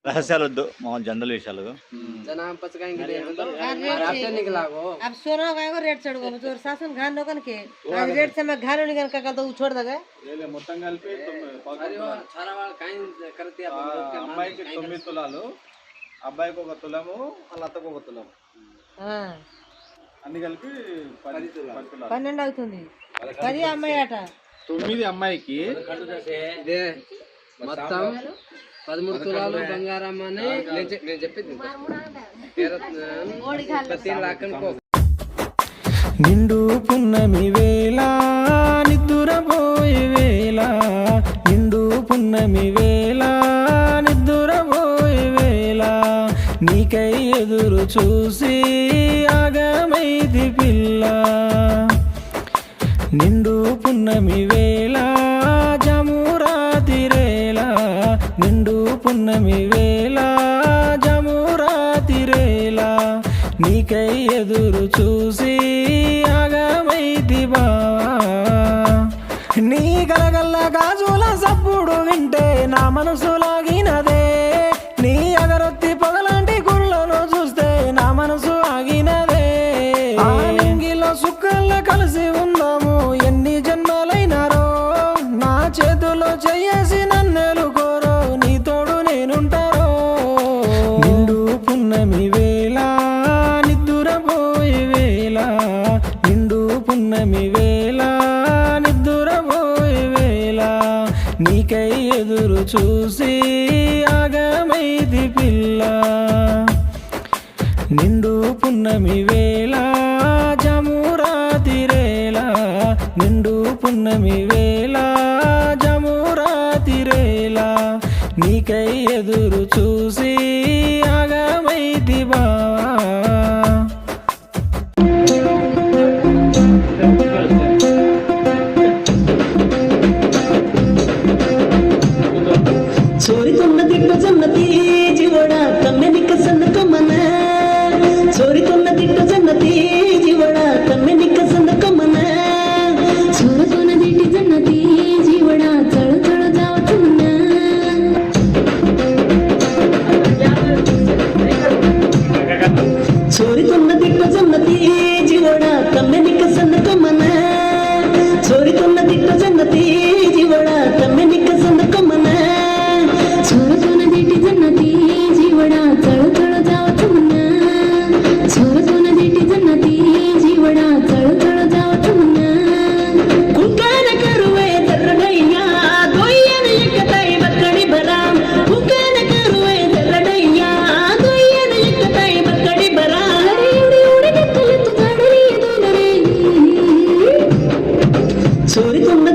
रहस्याल general विषयाल अब सोना का रेट चढ़ गो तो शासन घान लोगन के अब रेट से मैं घान निकल का तो छोड़ दगे మొత్తం కలిపి అమ్మాయికి 9 తులాలు అబ్బాయికి 1 తులము వాళ్ళ అత్తకు 1 తులము అన్ని కలిపి 10 తులాలు 12 అవుతుంది 10 అమ్మాయి అట 9 అమ్మాయికి ఇదే మొత్తం 13 తులాలు బంగారం అని నేను చెప్పింది 13 लाख అనుకో నిండు పున్నమి వేళ నిద్దురపోయే వేళ నిండు పున్నమి వేళ నిద్దురపోయే వేళ నీకై ఎదురు చూసి ఆగమైది పిల్ల నిండు పున్నమి వేళ జమురాతిరేళ నిండు పున్నమి వేళ జమురాతిరేళ నీకై ఎదురు చూసి ఆగమైది బావా నీ గలగల్ల గాజుల సప్పుడు వింటే నా మనసు లాగినదే నీ అగరొత్తి పొగలాంటి గుళ్ళను చూస్తే నా మనసు ఆగినదే ఆ నింగిలో సుక్కల్లో కలిసి ఉందాము ఎన్ని జన్మలైనారో నా చేతుల్లో చెయ్యేసి నన్నెలు కోరో నీ తోడు నేనుంటారో నిండు పున్నమి వేళ నిద్దురపోయే వేళ నిండు పున్నమి వేళ నిద్దురపోయే వేళ నీకై ఎదురు చూసి ఆగమైది పిల్ల నిండు పున్నమి వేళ జమురాతిరేళ నిండు పున్నమి వేళ జమురాతిరేళ నీకై ఎదురు చూసి ఆగమైది బావా చోరితున్న దిట్ట జన్నతి జీవడా కమ్మెనిక సన్నక మన చోరితున్న దిట్ట జన్నతి జీవడా కమ్మెనిక సన్నక మన చోరతున్న దిట్టి జన్నతి జీవడా చళ చళ జావతున్న చోరితున్న దిట్ట జన్నతి జీవడా కమ్మెనిక సన్నక మన చోరితున్న దిట్ట జన్నతి జీవడా కమ్మెనిక సన్నక మన చోరతోన దిట్టి జన్నతి జీవడా చళ చళ జావతున్న చోరతోన దిట్టి జన్నతి జీవడా చళ చళ జావతున్న కుంకాన కరువే దర్రడయ్యా దొయ్యన ఎక్కతై బక్కడి బరాం కుంకాన కరువే దర్రడయ్యా దొయ్యన ఎక్కతై బక్కడి బరాం ఉడి ఉడి నెత్తలెత్తు తడరి దొనరే చోరితోన